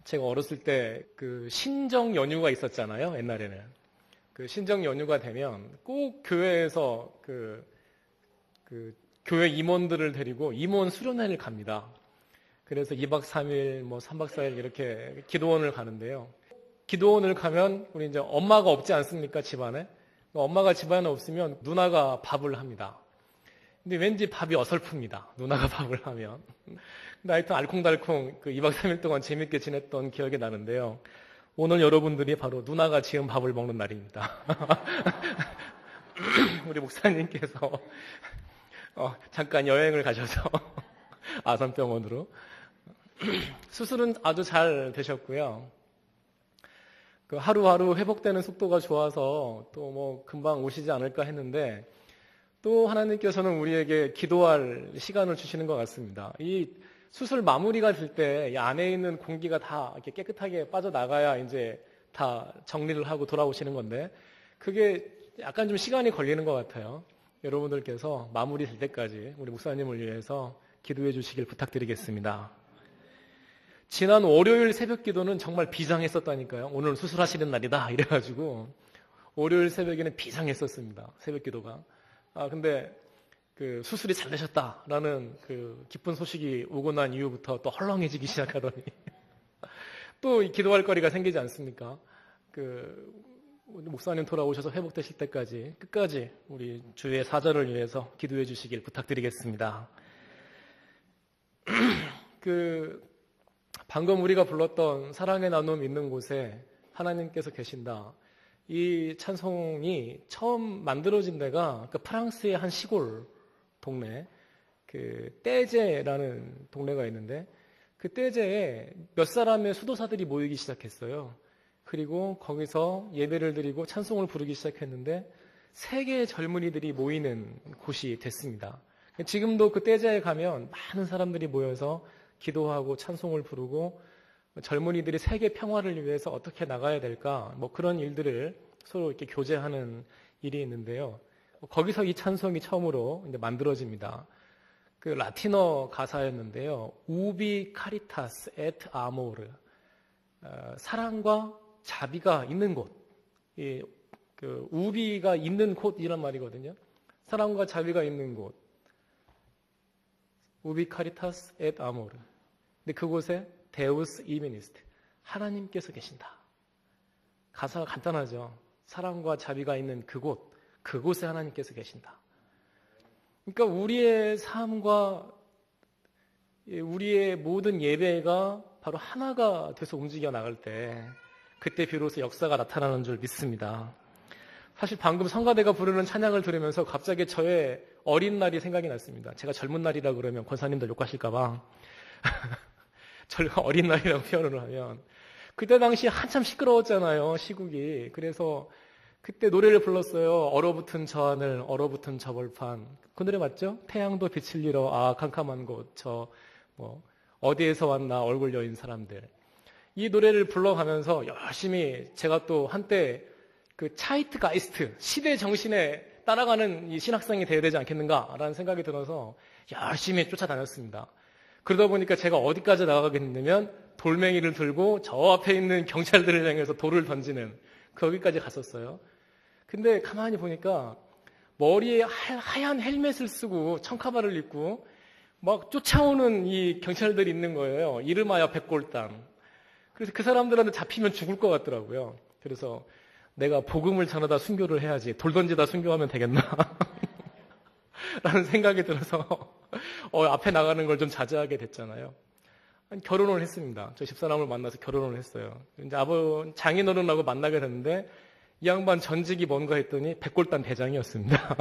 제가 어렸을 때 그 신정 연휴가 있었잖아요. 옛날에는. 그 신정 연휴가 되면 꼭 교회에서 그 교회 임원들을 데리고 임원 수련회를 갑니다. 그래서 2박 3일, 뭐 3박 4일 이렇게 기도원을 가는데요. 기도원을 가면 우리 이제 엄마가 없지 않습니까? 집안에. 엄마가 집안에 없으면 누나가 밥을 합니다. 근데 왠지 밥이 어설픕니다. 누나가 밥을 하면. 근데 하여튼 알콩달콩 그 2박 3일 동안 재밌게 지냈던 기억이 나는데요. 오늘 여러분들이 바로 누나가 지은 밥을 먹는 날입니다. 우리 목사님께서 잠깐 여행을 가셔서 아산병원으로 수술은 아주 잘 되셨고요. 그 하루하루 회복되는 속도가 좋아서 또 뭐 금방 오시지 않을까 했는데 또 하나님께서는 우리에게 기도할 시간을 주시는 것 같습니다. 이 수술 마무리가 될 때 이 안에 있는 공기가 다 이렇게 깨끗하게 빠져나가야 이제 다 정리를 하고 돌아오시는 건데 그게 약간 좀 시간이 걸리는 것 같아요. 여러분들께서 마무리 될 때까지 우리 목사님을 위해서 기도해 주시길 부탁드리겠습니다. 지난 월요일 새벽 기도는 정말 비장했었다니까요. 오늘 수술하시는 날이다 이래가지고 월요일 새벽에는 비장했었습니다. 새벽 기도가. 근데 그 수술이 잘 되셨다라는 그 기쁜 소식이 오고 난 이후부터 또 헐렁해지기 시작하더니 또 기도할 거리가 생기지 않습니까? 목사님 돌아오셔서 회복되실 때까지 끝까지 우리 주의 사자를 위해서 기도해 주시길 부탁드리겠습니다. 방금 우리가 불렀던 사랑의 나눔 있는 곳에 하나님께서 계신다. 이 찬송이 처음 만들어진 데가 프랑스의 한 시골 동네, 떼제라는 동네가 있는데 그 떼제에 몇 사람의 수도사들이 모이기 시작했어요. 그리고 거기서 예배를 드리고 찬송을 부르기 시작했는데 세계의 젊은이들이 모이는 곳이 됐습니다. 지금도 그 떼제에 가면 많은 사람들이 모여서 기도하고 찬송을 부르고 젊은이들이 세계 평화를 위해서 어떻게 나가야 될까 뭐 그런 일들을 서로 이렇게 교제하는 일이 있는데요. 거기서 이 찬송이 처음으로 이제 만들어집니다. 그 라틴어 가사였는데요. 우비 카리타스 에트 아모르 사랑과 자비가 있는 곳. 우비가 있는 곳이란 말이거든요. 사랑과 자비가 있는 곳. 우비 카리타스 앳 아모르. 근데 그곳에 데우스 이미니스트. 하나님께서 계신다. 가사가 간단하죠. 사랑과 자비가 있는 그곳. 그곳에 하나님께서 계신다. 그러니까 우리의 삶과 우리의 모든 예배가 바로 하나가 돼서 움직여 나갈 때 그때 비로소 역사가 나타나는 줄 믿습니다. 사실 방금 성가대가 부르는 찬양을 들으면서 갑자기 저의 어린 날이 생각이 났습니다. 제가 젊은 날이라 그러면 권사님들 욕하실까 봐 어린 날이라고 표현을 하면 그때 당시 한참 시끄러웠잖아요. 시국이. 그래서 그때 노래를 불렀어요. 얼어붙은 저 하늘 얼어붙은 저 벌판. 그 노래 맞죠? 태양도 빛을 잃어 캄캄한 곳 어디에서 왔나 얼굴 여인 사람들. 이 노래를 불러가면서 열심히 제가 또 한때 그 차이트가이스트 시대 정신에 따라가는 이 신학생이 되어야 되지 않겠는가라는 생각이 들어서 열심히 쫓아다녔습니다. 그러다 보니까 제가 어디까지 나가게 됐냐면 돌멩이를 들고 저 앞에 있는 경찰들을 향해서 돌을 던지는 거기까지 갔었어요. 근데 가만히 보니까 머리에 하얀 헬멧을 쓰고 청카바를 입고 막 쫓아오는 이 경찰들이 있는 거예요. 이름하여 백골당. 그래서 그 사람들한테 잡히면 죽을 것 같더라고요. 그래서 내가 복음을 전하다 순교를 해야지. 돌 던지다 순교하면 되겠나? 라는 생각이 들어서 앞에 나가는 걸 좀 자제하게 됐잖아요. 결혼을 했습니다. 저 집사람을 만나서 결혼을 했어요. 이제 장인어른하고 만나게 됐는데 이 양반 전직이 뭔가 했더니 백골단 대장이었습니다.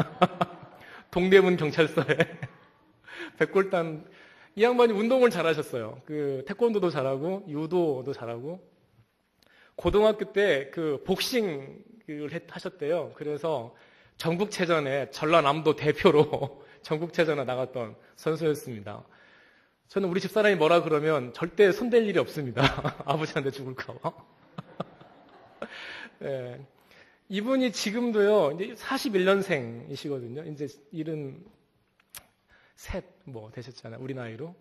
동대문 경찰서에 백골단. 이 양반이 운동을 잘하셨어요. 태권도도 잘하고 유도도 잘하고 고등학교 때 복싱을 하셨대요. 그래서 전국체전에 전라남도 대표로 전국체전에 나갔던 선수였습니다. 저는 우리 집사람이 뭐라 그러면 절대 손댈 일이 없습니다. 아버지한테 죽을까 봐. 네. 이분이 지금도요, 이제 41년생이시거든요. 이제 73 되셨잖아요. 우리 나이로.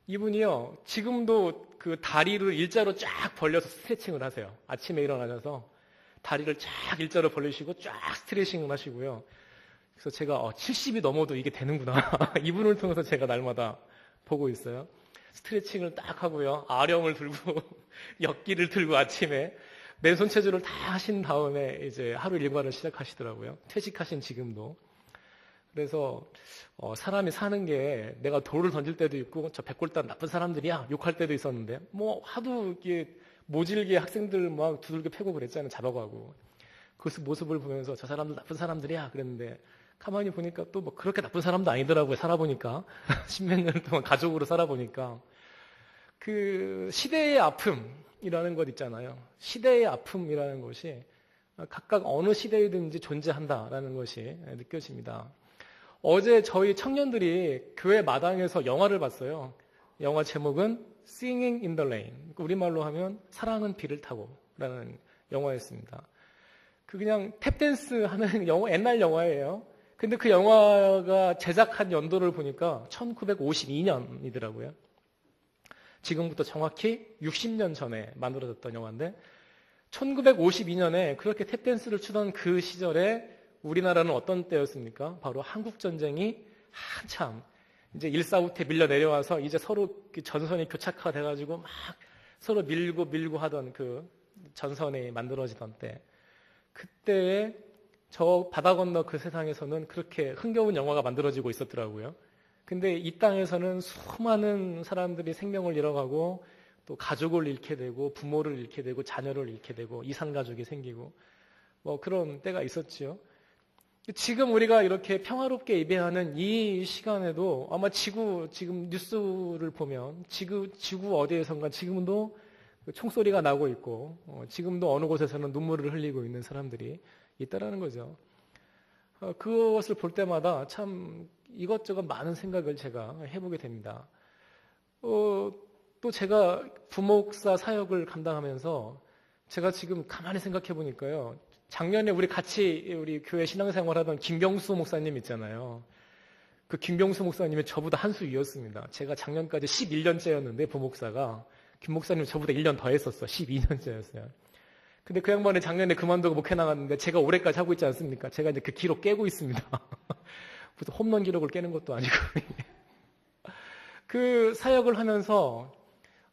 이분이요, 지금도 그 다리를 일자로 쫙 벌려서 스트레칭을 하세요. 아침에 일어나셔서 다리를 쫙 일자로 벌리시고 쫙 스트레칭을 하시고요. 그래서 제가 70이 넘어도 이게 되는구나. 이분을 통해서 제가 날마다 보고 있어요. 스트레칭을 딱 하고요. 아령을 들고 역기를 들고 아침에 맨손 체조를 다 하신 다음에 이제 하루 일과를 시작하시더라고요. 퇴직하신 지금도. 그래서 사람이 사는 게 내가 돌을 던질 때도 있고 저 백골단 나쁜 사람들이야 욕할 때도 있었는데 뭐 하도 이게 모질게 학생들 막 두들겨 패고 그랬잖아요. 잡아가고. 그 모습을 보면서 저 사람들 나쁜 사람들이야 그랬는데 가만히 보니까 또 뭐 그렇게 나쁜 사람도 아니더라고요. 살아보니까. 십몇 년 동안 가족으로 살아보니까. 그 시대의 아픔이라는 것 있잖아요. 시대의 아픔이라는 것이 각각 어느 시대이든지 존재한다라는 것이 느껴집니다. 어제 저희 청년들이 교회 마당에서 영화를 봤어요. 영화 제목은 Singing in the Rain. 우리말로 하면 사랑은 비를 타고 라는 영화였습니다. 그 그냥 탭댄스 하는 옛날 영화예요. 근데 그 영화가 제작한 연도를 보니까 1952년이더라고요. 지금부터 정확히 60년 전에 만들어졌던 영화인데 1952년에 그렇게 탭댄스를 추던 그 시절에 우리나라는 어떤 때였습니까? 바로 한국전쟁이 한참 이제 일사후퇴 밀려 내려와서 이제 서로 전선이 교착화돼가지고 막 서로 밀고 하던 그 전선이 만들어지던 때 그때에 저 바다 건너 그 세상에서는 그렇게 흥겨운 영화가 만들어지고 있었더라고요. 근데 이 땅에서는 수많은 사람들이 생명을 잃어가고 또 가족을 잃게 되고 부모를 잃게 되고 자녀를 잃게 되고 이산가족이 생기고 뭐 그런 때가 있었지요. 지금 우리가 이렇게 평화롭게 예배하는 이 시간에도 아마 지금 뉴스를 보면 지구 어디에선가 지금도 총소리가 나고 있고 지금도 어느 곳에서는 눈물을 흘리고 있는 사람들이 있다라는 거죠. 그것을 볼 때마다 참 이것저것 많은 생각을 제가 해보게 됩니다. 또 제가 부목사 사역을 감당하면서 제가 지금 가만히 생각해 보니까요. 작년에 우리 교회 신앙생활 하던 김경수 목사님 있잖아요. 그 김경수 목사님이 저보다 한 수 위였습니다. 제가 작년까지 11년째였는데 부목사가 김 목사님 저보다 1년 더 했었어. 12년째였어요. 근데 그 양반이 작년에 그만두고 목회 나갔는데 제가 올해까지 하고 있지 않습니까? 제가 이제 그 기록 깨고 있습니다. 무슨 홈런 기록을 깨는 것도 아니고. 그 사역을 하면서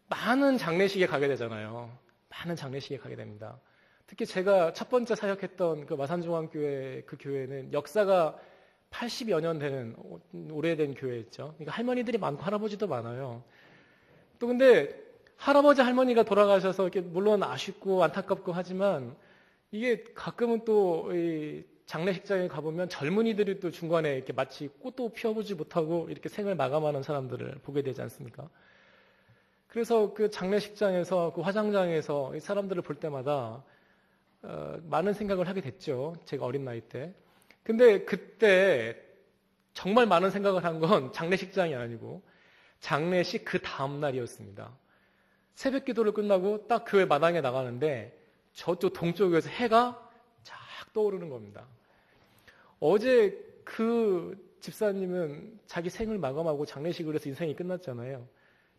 많은 장례식에 가게 되잖아요. 많은 장례식에 가게 됩니다. 특히 제가 첫 번째 사역했던 그 마산중앙교회 그 교회는 역사가 80여 년 되는 오래된 교회였죠. 그러니까 할머니들이 많고 할아버지도 많아요. 또 근데 할아버지 할머니가 돌아가셔서 이렇게 물론 아쉽고 안타깝고 하지만 이게 가끔은 또 이 장례식장에 가보면 젊은이들이 또 중간에 이렇게 마치 꽃도 피워보지 못하고 이렇게 생을 마감하는 사람들을 보게 되지 않습니까? 그래서 그 장례식장에서 그 화장장에서 이 사람들을 볼 때마다 많은 생각을 하게 됐죠. 제가 어린 나이 때. 근데 그때 정말 많은 생각을 한 건 장례식장이 아니고 장례식 그 다음 날이었습니다. 새벽 기도를 끝나고 딱 교회 마당에 나가는데 저쪽 동쪽에서 해가 쫙 떠오르는 겁니다. 어제 그 집사님은 자기 생을 마감하고 장례식을 해서 인생이 끝났잖아요.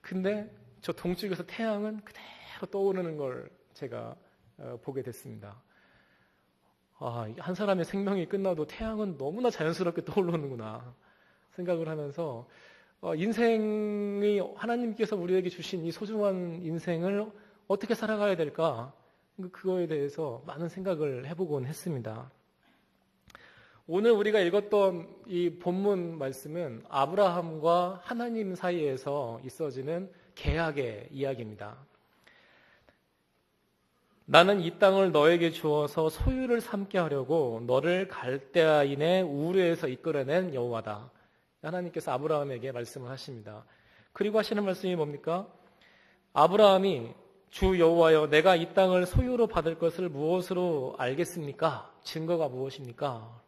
근데 저 동쪽에서 태양은 그대로 떠오르는 걸 제가 보게 됐습니다. 한 사람의 생명이 끝나도 태양은 너무나 자연스럽게 떠오르는구나 생각을 하면서 인생이 하나님께서 우리에게 주신 이 소중한 인생을 어떻게 살아가야 될까? 그거에 대해서 많은 생각을 해보곤 했습니다. 오늘 우리가 읽었던 이 본문 말씀은 아브라함과 하나님 사이에서 있어지는 계약의 이야기입니다. 나는 이 땅을 너에게 주어서 소유를 삼게 하려고 너를 갈대아인의 우르에서 이끌어낸 여호와다. 하나님께서 아브라함에게 말씀을 하십니다. 그리고 하시는 말씀이 뭡니까? 아브라함이 주 여호와여 내가 이 땅을 소유로 받을 것을 무엇으로 알겠습니까? 증거가 무엇입니까?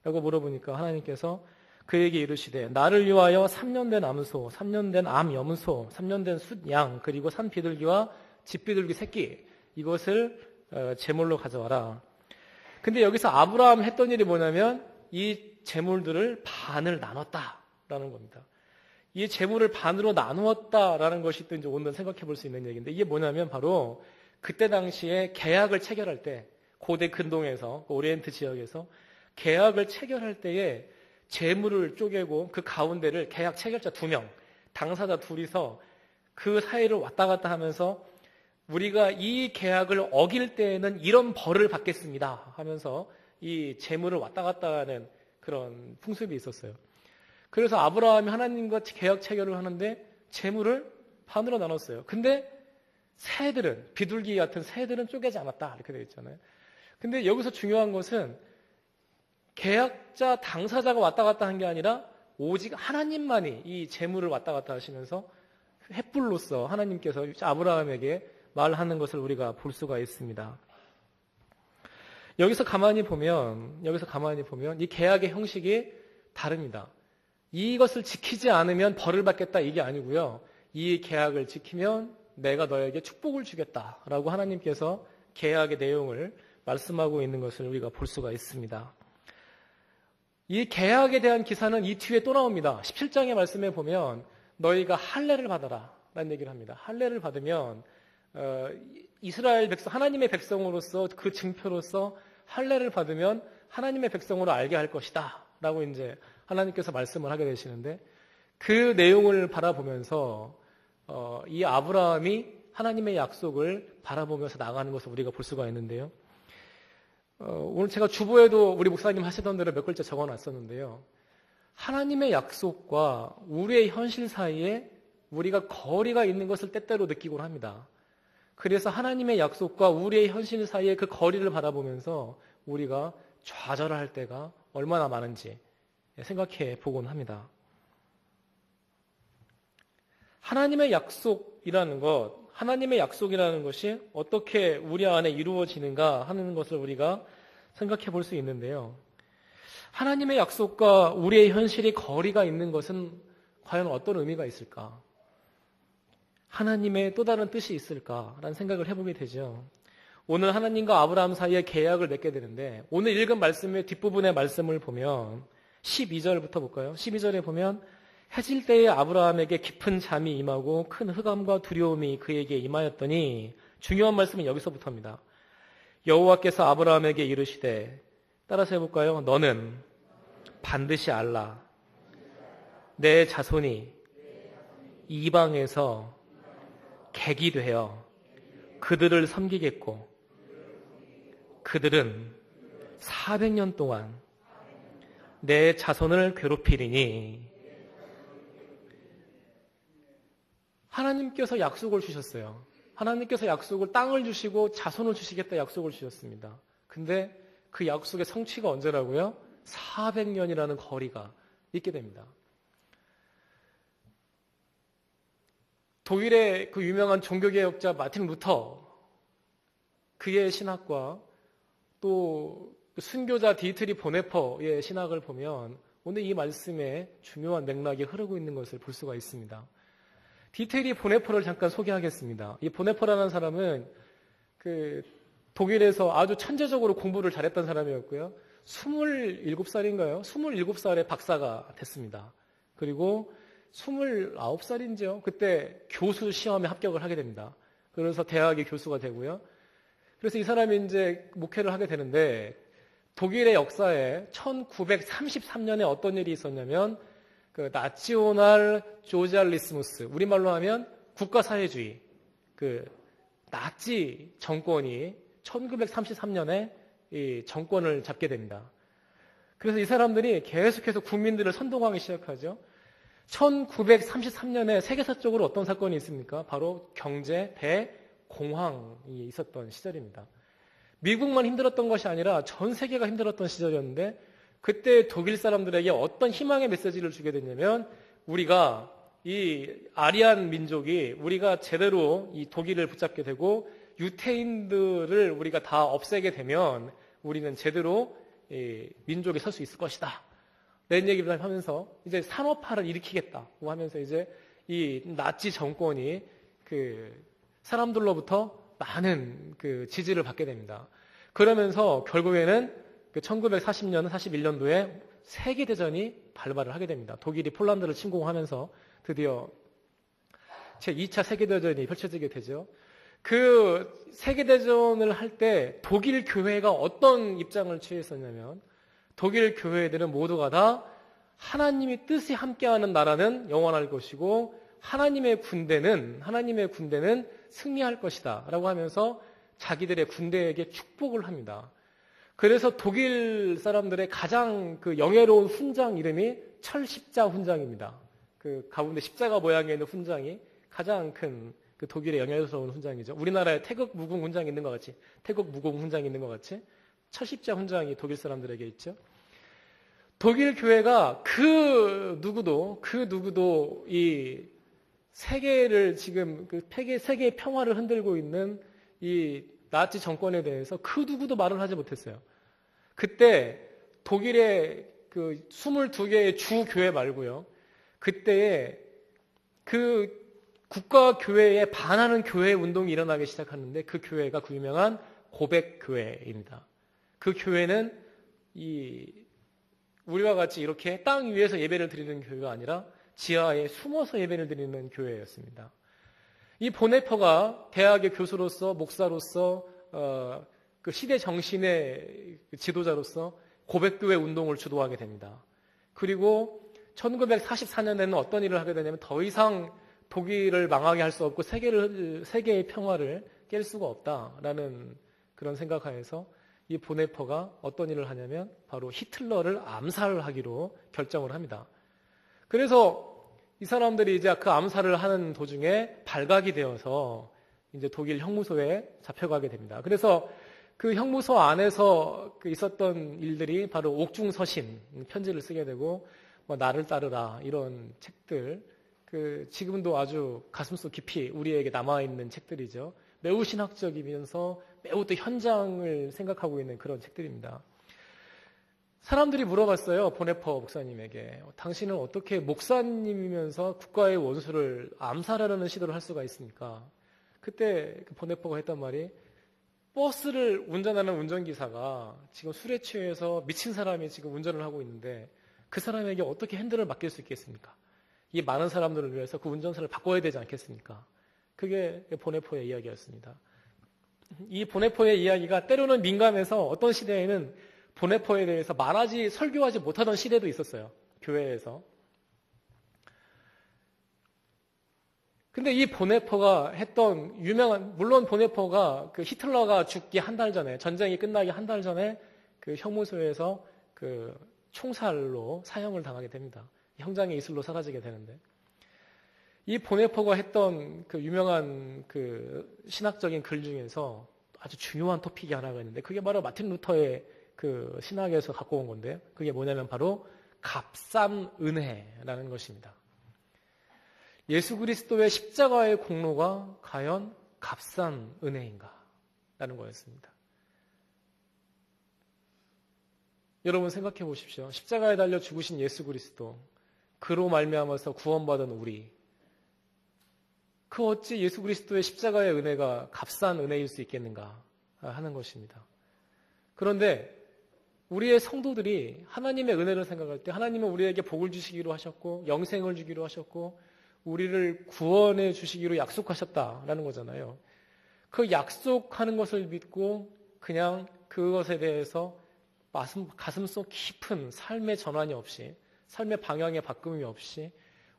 라고 물어보니까 하나님께서 그에게 이르시되 나를 위하여 3년 된 암소, 3년 된 암 염소, 3년 된 숫양 그리고 산 비둘기와 집 비둘기 새끼 이것을 제물로 가져와라. 근데 여기서 아브라함 했던 일이 뭐냐면 이 제물들을 반을 나눴다라는 겁니다. 이 재물을 반으로 나누었다라는 것이 또 이제 오늘 생각해 볼 수 있는 얘기인데, 이게 뭐냐면 바로 그때 당시에 계약을 체결할 때, 고대 근동에서, 오리엔트 지역에서 계약을 체결할 때에 재물을 쪼개고 그 가운데를 계약 체결자 2명, 당사자 둘이서 그 사이를 왔다 갔다 하면서 우리가 이 계약을 어길 때에는 이런 벌을 받겠습니다 하면서 이 재물을 왔다 갔다 하는 그런 풍습이 있었어요. 그래서 아브라함이 하나님과 계약 체결을 하는데 재물을 반으로 나눴어요. 근데 새들은, 비둘기 같은 새들은 쪼개지 않았다 이렇게 되어 있잖아요. 근데 여기서 중요한 것은 계약자, 당사자가 왔다 갔다 한 게 아니라 오직 하나님만이 이 재물을 왔다 갔다 하시면서 횃불로서 하나님께서 아브라함에게 말하는 것을 우리가 볼 수가 있습니다. 여기서 가만히 보면 이 계약의 형식이 다릅니다. 이것을 지키지 않으면 벌을 받겠다 이게 아니고요. 이 계약을 지키면 내가 너에게 축복을 주겠다라고 하나님께서 계약의 내용을 말씀하고 있는 것을 우리가 볼 수가 있습니다. 이 계약에 대한 기사는 이 뒤에 또 나옵니다. 17장의 말씀에 보면 너희가 할례를 받아라 라는 얘기를 합니다. 할례를 받으면 이스라엘 백성, 하나님의 백성으로서 그 증표로서 할례를 받으면 하나님의 백성으로 알게 할 것이다 라고 이제 하나님께서 말씀을 하게 되시는데, 그 내용을 바라보면서 이 아브라함이 하나님의 약속을 바라보면서 나가는 것을 우리가 볼 수가 있는데요. 오늘 제가 주보에도 우리 목사님 하시던 대로 몇 글자 적어놨었는데요. 하나님의 약속과 우리의 현실 사이에 우리가 거리가 있는 것을 때때로 느끼곤 합니다. 그래서 하나님의 약속과 우리의 현실 사이에 그 거리를 바라보면서 우리가 좌절할 때가 얼마나 많은지 생각해 보곤 합니다. 하나님의 약속이라는 것이 어떻게 우리 안에 이루어지는가 하는 것을 우리가 생각해 볼 수 있는데요. 하나님의 약속과 우리의 현실이 거리가 있는 것은 과연 어떤 의미가 있을까? 하나님의 또 다른 뜻이 있을까라는 생각을 해보게 되죠. 오늘 하나님과 아브라함 사이에 계약을 맺게 되는데, 오늘 읽은 말씀의 뒷부분의 말씀을 보면 12절부터 볼까요? 12절에 보면 해질 때에 아브라함에게 깊은 잠이 임하고 큰 흑암과 두려움이 그에게 임하였더니, 중요한 말씀은 여기서부터입니다. 여호와께서 아브라함에게 이르시되, 따라서 해볼까요? 너는 반드시 알라. 내 자손이 이방에서 객이 되어 그들을 섬기겠고 그들은 400년 동안 내 자손을 괴롭히리니. 하나님께서 약속을 주셨어요. 하나님께서 약속을, 땅을 주시고 자손을 주시겠다 약속을 주셨습니다. 근데 그 약속의 성취가 언제라고요? 400년이라는 거리가 있게 됩니다. 독일의 그 유명한 종교개혁자 마틴 루터, 그의 신학과 또 순교자 디트리 보네퍼의 신학을 보면 오늘 이 말씀에 중요한 맥락이 흐르고 있는 것을 볼 수가 있습니다. 디트리 보네퍼를 잠깐 소개하겠습니다. 이 보네퍼라는 사람은 그 독일에서 아주 천재적으로 공부를 잘했던 사람이었고요. 27살인가요? 27살에 박사가 됐습니다. 그리고 29살인지요? 그때 교수 시험에 합격을 하게 됩니다. 그래서 대학의 교수가 되고요. 그래서 이 사람이 이제 목회를 하게 되는데, 독일의 역사에 1933년에 어떤 일이 있었냐면, 그 나치오날 조지알리스무스, 우리말로 하면 국가사회주의, 그 나치 정권이 1933년에 이 정권을 잡게 됩니다. 그래서 이 사람들이 계속해서 국민들을 선동하기 시작하죠. 1933년에 세계사적으로 어떤 사건이 있습니까? 바로 경제 대공황이 있었던 시절입니다. 미국만 힘들었던 것이 아니라 전 세계가 힘들었던 시절이었는데, 그때 독일 사람들에게 어떤 희망의 메시지를 주게 됐냐면, 우리가 이 아리안 민족이 우리가 제대로 이 독일을 붙잡게 되고 유태인들을 우리가 다 없애게 되면 우리는 제대로 민족이 설 수 있을 것이다. 이런 얘기를 하면서 이제 산업화를 일으키겠다고 하면서 이제 이 나치 정권이 그 사람들로부터 많은 그 지지를 받게 됩니다. 그러면서 결국에는 그 1940년, 41년도에 세계대전이 발발을 하게 됩니다. 독일이 폴란드를 침공하면서 드디어 제2차 세계대전이 펼쳐지게 되죠. 그 세계대전을 할 때 독일 교회가 어떤 입장을 취했었냐면 독일 교회들은 모두가 다 하나님의 뜻이 함께하는 나라는 영원할 것이고 하나님의 군대는 승리할 것이다 라고 하면서 자기들의 군대에게 축복을 합니다. 그래서 독일 사람들의 가장 그 영예로운 훈장 이름이 철십자 훈장입니다. 그 가운데 십자가 모양의 있는 훈장이 가장 큰 그 독일의 영예스러운 훈장이죠. 우리나라에 태극 무궁 훈장이 있는 것 같이, 태극 무공 훈장이 있는 것 같이 철십자 훈장이 독일 사람들에게 있죠. 독일 교회가 그 누구도 이 세계를 지금 그 세계의 평화를 흔들고 있는 이 나치 정권에 대해서 그 누구도 말을 하지 못했어요. 그때 독일의 그 22개의 주 교회 말고요. 그때에 그 국가 교회에 반하는 교회 운동이 일어나기 시작하는데 그 교회가 그 유명한 고백 교회입니다. 그 교회는 우리와 같이 이렇게 땅 위에서 예배를 드리는 교회가 아니라 지하에 숨어서 예배를 드리는 교회였습니다. 이 보네퍼가 대학의 교수로서 목사로서 그 시대 정신의 지도자로서 고백교회 운동을 주도하게 됩니다. 그리고 1944년에는 어떤 일을 하게 되냐면 더 이상 독일을 망하게 할 수 없고 세계의 평화를 깰 수가 없다라는 그런 생각하에서 이 보네퍼가 어떤 일을 하냐면 바로 히틀러를 암살하기로 결정을 합니다. 그래서 이 사람들이 이제 그 암살을 하는 도중에 발각이 되어서 이제 독일 형무소에 잡혀가게 됩니다. 그래서 그 형무소 안에서 있었던 일들이 바로 옥중서신 편지를 쓰게 되고 뭐 나를 따르라 이런 책들 지금도 아주 가슴속 깊이 우리에게 남아있는 책들이죠. 매우 신학적이면서 매우 또 현장을 생각하고 있는 그런 책들입니다. 사람들이 물어봤어요. 보네퍼 목사님에게. 당신은 어떻게 목사님이면서 국가의 원수를 암살하려는 시도를 할 수가 있습니까? 그때 보네퍼가 했단 말이 버스를 운전하는 운전기사가 지금 술에 취해서 미친 사람이 지금 운전을 하고 있는데 그 사람에게 어떻게 핸들을 맡길 수 있겠습니까? 이 많은 사람들을 위해서 그 운전사를 바꿔야 되지 않겠습니까? 그게 보네퍼의 이야기였습니다. 이 보네퍼의 이야기가 때로는 민감해서 어떤 시대에는 보네퍼에 대해서 설교하지 못하던 시대도 있었어요. 교회에서. 근데 이 보네퍼가 했던 물론 보네퍼가 그 히틀러가 죽기 한 달 전에, 전쟁이 끝나기 한 달 전에 그 형무소에서 그 총살로 사형을 당하게 됩니다. 형장의 이슬로 사라지게 되는데. 이 보네퍼가 했던 그 유명한 그 신학적인 글 중에서 아주 중요한 토픽이 하나가 있는데 그게 바로 마틴 루터의 그 신학에서 갖고 온 건데요. 그게 뭐냐면 바로 값싼 은혜라는 것입니다. 예수 그리스도의 십자가의 공로가 과연 값싼 은혜인가? 라는 거였습니다. 여러분 생각해 보십시오. 십자가에 달려 죽으신 예수 그리스도, 그로 말미암아서 구원받은 우리, 그 어찌 예수 그리스도의 십자가의 은혜가 값싼 은혜일 수 있겠는가 하는 것입니다. 그런데 우리의 성도들이 하나님의 은혜를 생각할 때 하나님은 우리에게 복을 주시기로 하셨고 영생을 주기로 하셨고 우리를 구원해 주시기로 약속하셨다라는 거잖아요. 그 약속하는 것을 믿고 그냥 그것에 대해서 가슴속 깊은 삶의 전환이 없이, 삶의 방향의 바꿈이 없이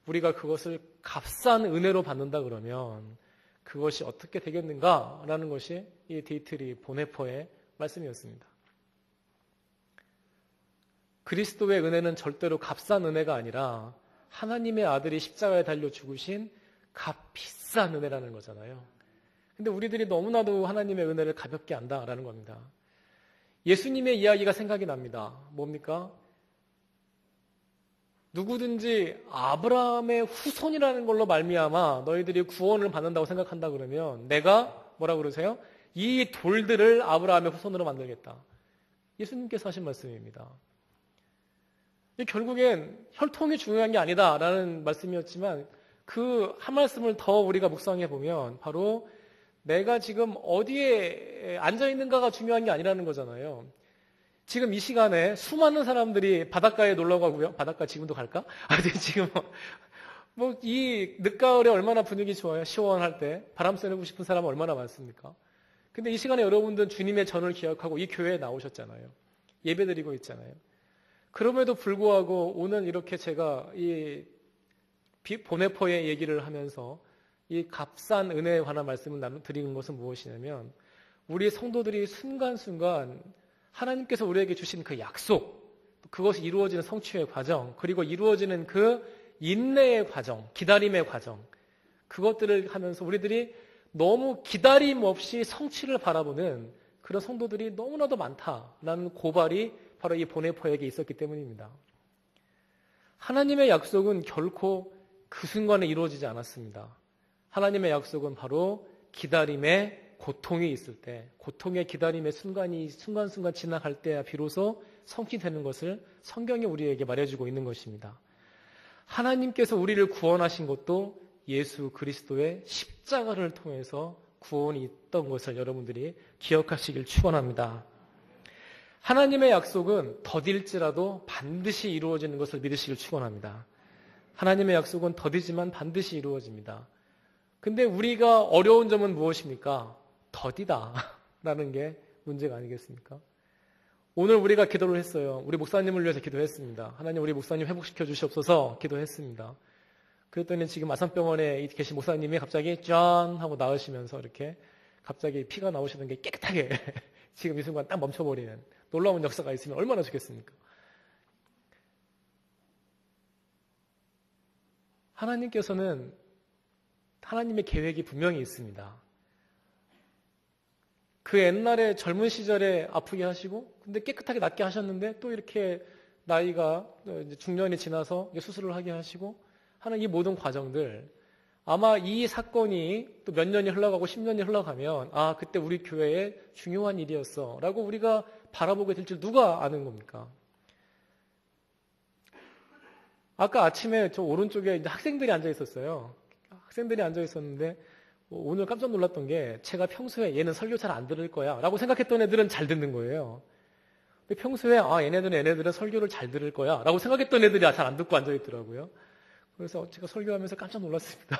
우리가 그것을 값싼 은혜로 받는다 그러면 그것이 어떻게 되겠는가라는 것이 이 디트리 보네퍼의 말씀이었습니다. 그리스도의 은혜는 절대로 값싼 은혜가 아니라 하나님의 아들이 십자가에 달려 죽으신 값비싼 은혜라는 거잖아요. 근데 우리들이 너무나도 하나님의 은혜를 가볍게 안다라는 겁니다. 예수님의 이야기가 생각이 납니다. 뭡니까? 누구든지 아브라함의 후손이라는 걸로 말미암아 너희들이 구원을 받는다고 생각한다 그러면 내가 뭐라고 그러세요? 이 돌들을 아브라함의 후손으로 만들겠다. 예수님께서 하신 말씀입니다. 결국엔 혈통이 중요한 게 아니다라는 말씀이었지만 그 한 말씀을 더 우리가 묵상해 보면 바로 내가 지금 어디에 앉아 있는가가 중요한 게 아니라는 거잖아요. 지금 이 시간에 수많은 사람들이 바닷가에 놀러 가고요. 바닷가 지금도 갈까? 지금 뭐 이 늦가을에 얼마나 분위기 좋아요. 시원할 때 바람 쐬고 싶은 사람은 얼마나 많습니까? 근데 이 시간에 여러분들은 주님의 전을 기억하고 이 교회에 나오셨잖아요. 예배드리고 있잖아요. 그럼에도 불구하고 오늘 이렇게 제가 이 보네포의 얘기를 하면서 이 값싼 은혜에 관한 말씀을 드리는 것은 무엇이냐면 우리 성도들이 순간순간 하나님께서 우리에게 주신 그 약속, 그것이 이루어지는 성취의 과정, 그리고 이루어지는 그 인내의 과정, 기다림의 과정, 그것들을 하면서 우리들이 너무 기다림 없이 성취를 바라보는 그런 성도들이 너무나도 많다라는 고발이 바로 이 보네포에게 있었기 때문입니다. 하나님의 약속은 결코 그 순간에 이루어지지 않았습니다. 하나님의 약속은 바로 기다림의 고통이 있을 때, 고통의 기다림의 순간이 순간순간 지나갈 때야 비로소 성취되는 것을 성경이 우리에게 말해주고 있는 것입니다. 하나님께서 우리를 구원하신 것도 예수 그리스도의 십자가를 통해서 구원이 있던 것을 여러분들이 기억하시길 축원합니다. 하나님의 약속은 더딜지라도 반드시 이루어지는 것을 믿으시길 축원합니다. 하나님의 약속은 더디지만 반드시 이루어집니다. 근데 우리가 어려운 점은 무엇입니까? 더디다라는 게 문제가 아니겠습니까? 오늘 우리가 기도를 했어요. 우리 목사님을 위해서 기도했습니다. 하나님 우리 목사님 회복시켜 주시옵소서 기도했습니다. 그랬더니 지금 아산병원에 계신 목사님이 갑자기 짠 하고 나으시면서 이렇게 갑자기 피가 나오시는 게 깨끗하게 지금 이 순간 딱 멈춰버리는 놀라운 역사가 있으면 얼마나 좋겠습니까? 하나님께서는 하나님의 계획이 분명히 있습니다. 그 옛날에 젊은 시절에 아프게 하시고 근데 깨끗하게 낫게 하셨는데 또 이렇게 나이가 이제 중년이 지나서 수술을 하게 하시고 하는 이 모든 과정들 아마 이 사건이 또 몇 년이 흘러가고 10년이 흘러가면 아 그때 우리 교회에 중요한 일이었어 라고 우리가 바라보게 될 줄 누가 아는 겁니까? 아까 아침에 저 오른쪽에 이제 학생들이 앉아 있었어요. 학생들이 앉아 있었는데 오늘 깜짝 놀랐던 게 제가 평소에 얘는 설교 잘 안 들을 거야 라고 생각했던 애들은 잘 듣는 거예요. 근데 평소에 얘네들은 설교를 잘 들을 거야 라고 생각했던 애들이 잘 안 듣고 앉아 있더라고요. 그래서 제가 설교하면서 깜짝 놀랐습니다.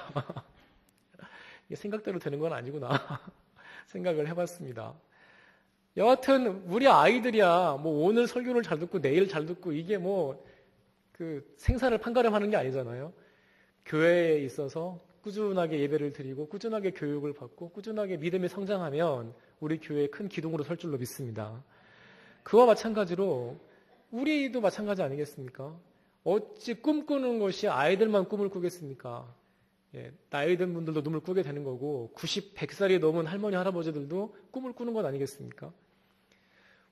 이게 생각대로 되는 건 아니구나 생각을 해봤습니다. 여하튼 우리 아이들이야 뭐 오늘 설교를 잘 듣고 내일 잘 듣고 이게 뭐 그 생사를 판가름하는 게 아니잖아요. 교회에 있어서 꾸준하게 예배를 드리고 꾸준하게 교육을 받고 꾸준하게 믿음이 성장하면 우리 교회에 큰 기둥으로 설 줄로 믿습니다. 그와 마찬가지로 우리도 마찬가지 아니겠습니까? 어찌 꿈꾸는 것이 아이들만 꿈을 꾸겠습니까? 나이 든 분들도 꿈을 꾸게 되는 거고 90, 100살이 넘은 할머니, 할아버지들도 꿈을 꾸는 건 아니겠습니까?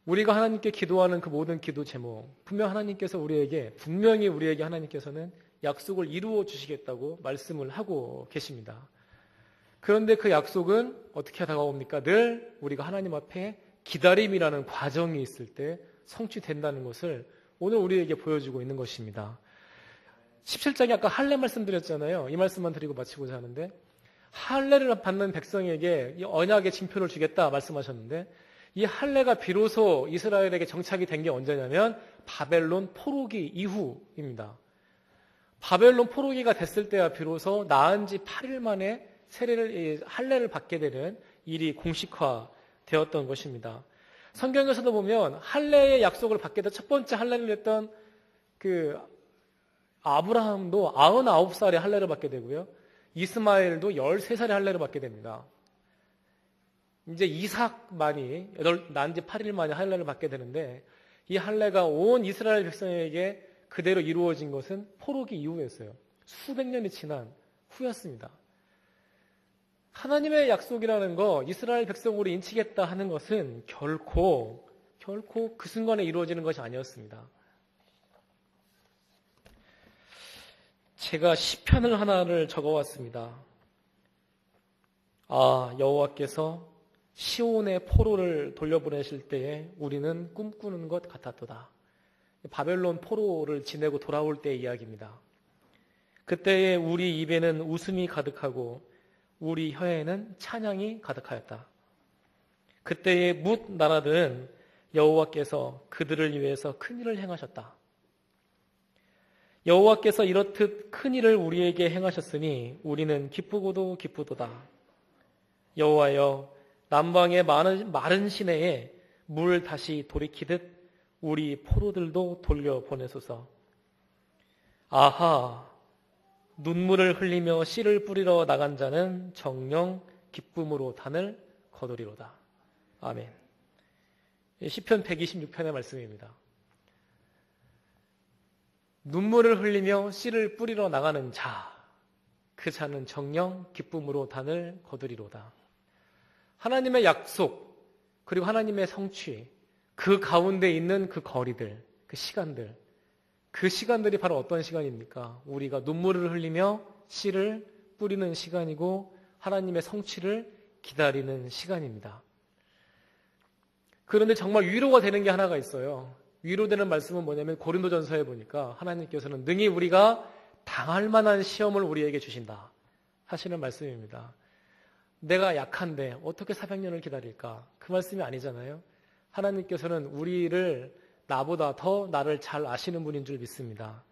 우리가 하나님께 기도하는 그 모든 기도 제목 분명히 우리에게 하나님께서는 약속을 이루어 주시겠다고 말씀을 하고 계십니다. 그런데 그 약속은 어떻게 다가옵니까? 늘 우리가 하나님 앞에 기다림이라는 과정이 있을 때 성취된다는 것을 오늘 우리에게 보여주고 있는 것입니다. 17장에 아까 할례 말씀드렸잖아요. 이 말씀만 드리고 마치고자 하는데 할례를 받는 백성에게 이 언약의 징표를 주겠다 말씀하셨는데 이 할례가 비로소 이스라엘에게 정착이 된 게 언제냐면 바벨론 포로기 이후입니다. 바벨론 포로기가 됐을 때야 비로소 나은 지 8일 만에 할례를 받게 되는 일이 공식화되었던 것입니다. 성경에서도 보면 할례의 약속을 받게 된 첫 번째 할례를 했던 그 아브라함도 99살에 할례를 받게 되고요. 이스마엘도 13살에 할례를 받게 됩니다. 이제 이삭만이 난 지 8일 만에 할례를 받게 되는데 이 할례가 온 이스라엘 백성에게 그대로 이루어진 것은 포로기 이후였어요. 수백 년이 지난 후였습니다. 하나님의 약속이라는 거 이스라엘 백성으로 인치겠다 하는 것은 결코 그 순간에 이루어지는 것이 아니었습니다. 제가 시편을 하나를 적어왔습니다. 여호와께서 시온의 포로를 돌려보내실 때에 우리는 꿈꾸는 것 같았도다. 바벨론 포로를 지내고 돌아올 때의 이야기입니다. 그때에 우리 입에는 웃음이 가득하고 우리 혀에는 찬양이 가득하였다. 그때의 뭇 나라들은 여호와께서 그들을 위해서 큰 일을 행하셨다. 여호와께서 이렇듯 큰 일을 우리에게 행하셨으니 우리는 기쁘고도 기쁘도다. 여호와여, 남방의 마른 시내에 물 다시 돌이키듯 우리 포로들도 돌려보내소서. 아하, 눈물을 흘리며 씨를 뿌리러 나간 자는 정녕 기쁨으로 단을 거두리로다. 아멘. 시편 126편의 말씀입니다. 눈물을 흘리며 씨를 뿌리러 나가는 자, 그 자는 정녕 기쁨으로 단을 거두리로다. 하나님의 약속, 그리고 하나님의 성취, 그 가운데 있는 그 거리들, 그 시간들이 바로 어떤 시간입니까? 우리가 눈물을 흘리며 씨를 뿌리는 시간이고 하나님의 성취를 기다리는 시간입니다. 그런데 정말 위로가 되는 게 하나가 있어요. 위로되는 말씀은 뭐냐면 고린도전서에 보니까 하나님께서는 능히 우리가 당할 만한 시험을 우리에게 주신다 하시는 말씀입니다. 내가 약한데 어떻게 400년을 기다릴까? 그 말씀이 아니잖아요. 하나님께서는 우리를 나보다 더 나를 잘 아시는 분인 줄 믿습니다.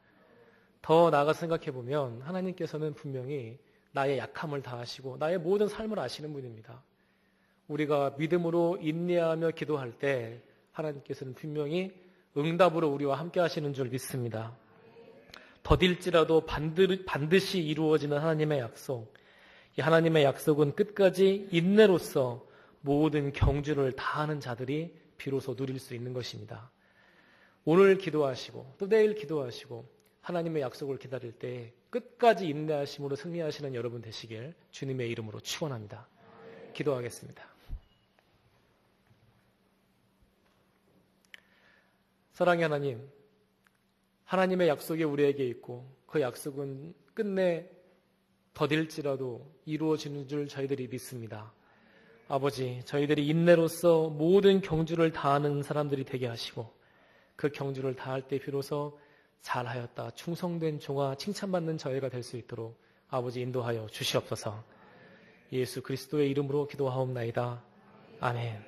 더 나아가 생각해 보면 하나님께서는 분명히 나의 약함을 다 아시고 나의 모든 삶을 아시는 분입니다. 우리가 믿음으로 인내하며 기도할 때 하나님께서는 분명히 응답으로 우리와 함께 하시는 줄 믿습니다. 더딜지라도 반드시 이루어지는 하나님의 약속. 이 하나님의 약속은 끝까지 인내로써 모든 경주를 다하는 자들이 비로소 누릴 수 있는 것입니다. 오늘 기도하시고 또 내일 기도하시고 하나님의 약속을 기다릴 때 끝까지 인내하심으로 승리하시는 여러분 되시길 주님의 이름으로 축원합니다. 기도하겠습니다. 사랑의 하나님, 하나님의 약속이 우리에게 있고 그 약속은 끝내 더딜지라도 이루어지는 줄 저희들이 믿습니다. 아버지, 저희들이 인내로서 모든 경주를 다하는 사람들이 되게 하시고 그 경주를 다할 때 비로소 잘하였다, 충성된 종아, 칭찬받는 저희가 될 수 있도록 아버지 인도하여 주시옵소서. 예수 그리스도의 이름으로 기도하옵나이다. 아멘.